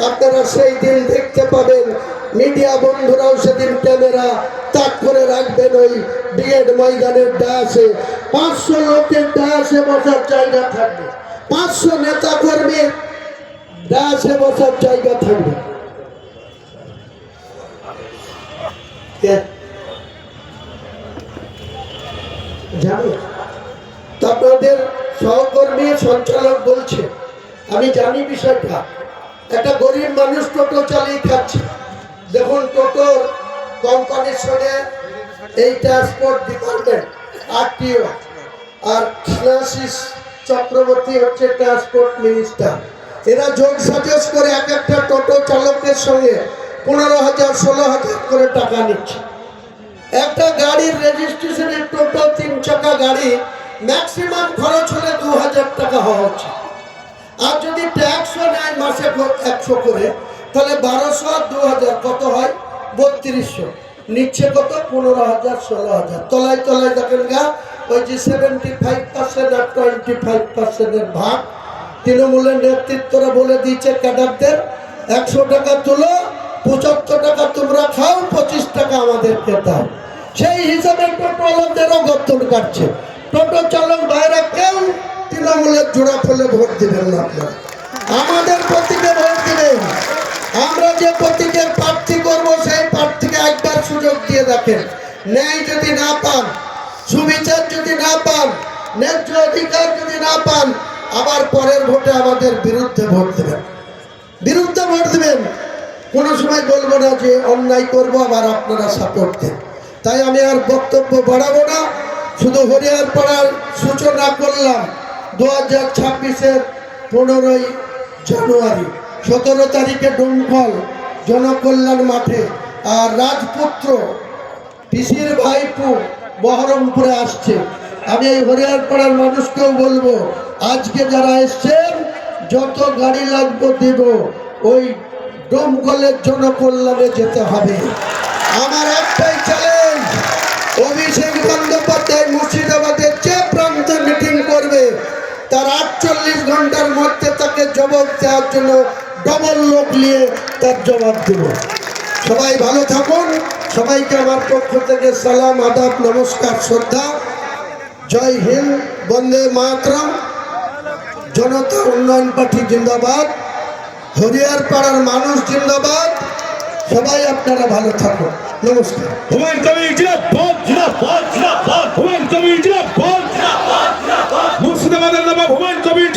আপনারা সেই দিন দেখতে পাবেন। মিডিয়া বন্ধুরাও সেদিন ক্যামেরা তাক করে রাখবেন ওই ব্রিগেড ময়দানের ডায়াসে। 500 লোকের ডায়াসে বসার জায়গা থাকবে, 500 নেতা কর্মীর ডায়াসে বসার জায়গা থাকবে। জানো আপনাদের সহকর্মী সঞ্চালক বলছে, আমি জানি বিষয়টা। একটা গরিব মানুষ টোটো চালিয়ে খাচ্ছে। দেখুন টোটোর কোম্পানির সঙ্গে এই ট্রান্সপোর্ট ডিপার্টমেন্ট আরটিও আর স্নেহাশিস চক্রবর্তী হচ্ছে ট্রান্সপোর্ট মিনিস্টার, এরা যোগ সাজস করে এক একটা টোটো চালকের সঙ্গে 15,000 16,000 করে টাকা নিচ্ছে। একটা গাড়ির রেজিস্ট্রেশনের টোটো 3 চাকা গাড়ি ম্যাক্সিমাম খরচ হলে 2,000 টাকা হওয়া উচিত। আর যদি ট্যাক্সও নেয় মাসে 100 করে, তাহলে 1200 আর 2000 কত হয়? 3200। নিচ্ছে কত? 15,000 16,000। তলায় তলায় দেখেন গা ওই যে 75% আর 25% এর ভাগ তৃণমূলের নেতৃত্বরা বলে দিয়েছে ক্যাডারদের, 100 টাকা তুলো, 75 টাকা তোমরা খাও, 25 টাকা আমাদেরকে দাও। সেই হিসাবে টোটো চালকদেরও গর্দন কাটছে। টোটো চালক ভাইরা কেউ তৃণমূলের জোড়া ফলে ভোট দিবেন না, আপনারা আমাদের প্রতীকে ভোট দিবেন। আমরা যে প্রতীকের প্রার্থী করবো সেই প্রার্থীকে একবার সুযোগ দিয়ে দেখেন। ন্যায় যদি না পান, সুবিচার যদি না পান, ন্যায্য অধিকার যদি না পান, আবার পরের ভোটে আমাদের বিরুদ্ধে ভোট দেবেন, বিরুদ্ধে ভোট দেবেন। কোনো সময় বলবো না যে অন্যায় করবো আবার আপনারা সাপোর্ট দেন। তাই আমি আর বক্তব্য বাড়াবো না, শুধু হরিয়ারপাড়ার সূচনা করলাম 2026-এর 15ই জানুয়ারি। 17 তারিখে ডোমকল জনকল্যাণ মাঠে, আর রাজপুত্র পিসির ভাইপো বহরমপুরে আসছে। আমি এই হরিয়ারপাড়ার মানুষকেও বলবো, আজকে যারা এসছেন যত গাড়ি লাগবে দেব, ওই ডোমকলের জনকল্যাণে যেতে হবে। আমার একটাই চ্যালেঞ্জ, অভিষেক বন্দ্যোপাধ্যায় মুর্শিদাবাদের যে প্রান্তে মিটিং করবে তার 48 ঘন্টার মধ্যে তাকে জবাব দেওয়ার জন্য ডবল লোক নিয়ে তার জবাব দেব। সবাই ভালো থাকুন। সবাইকে আমার পক্ষ থেকে সালাম, আদাব, নমস্কার, শ্রদ্ধা। জয় হিন্দ, বন্দে মাতরম। জনতা উন্নয়ন পার্টি জিন্দাবাদ, হরিয়ারপাড়ার মানুষ জিন্দাবাদ। সবাই আপনারা ভালো থাকুন, নমস্কার। হুমায়ুন কবির জিন্দাবাদ, জিন্দাবাদ, জিন্দাবাদ। হুমায়ুন কবির জিন্দাবাদ, জিন্দাবাদ, জিন্দাবাদ। মুর্শিদাবাদের নবাব হুমায়ুন কবির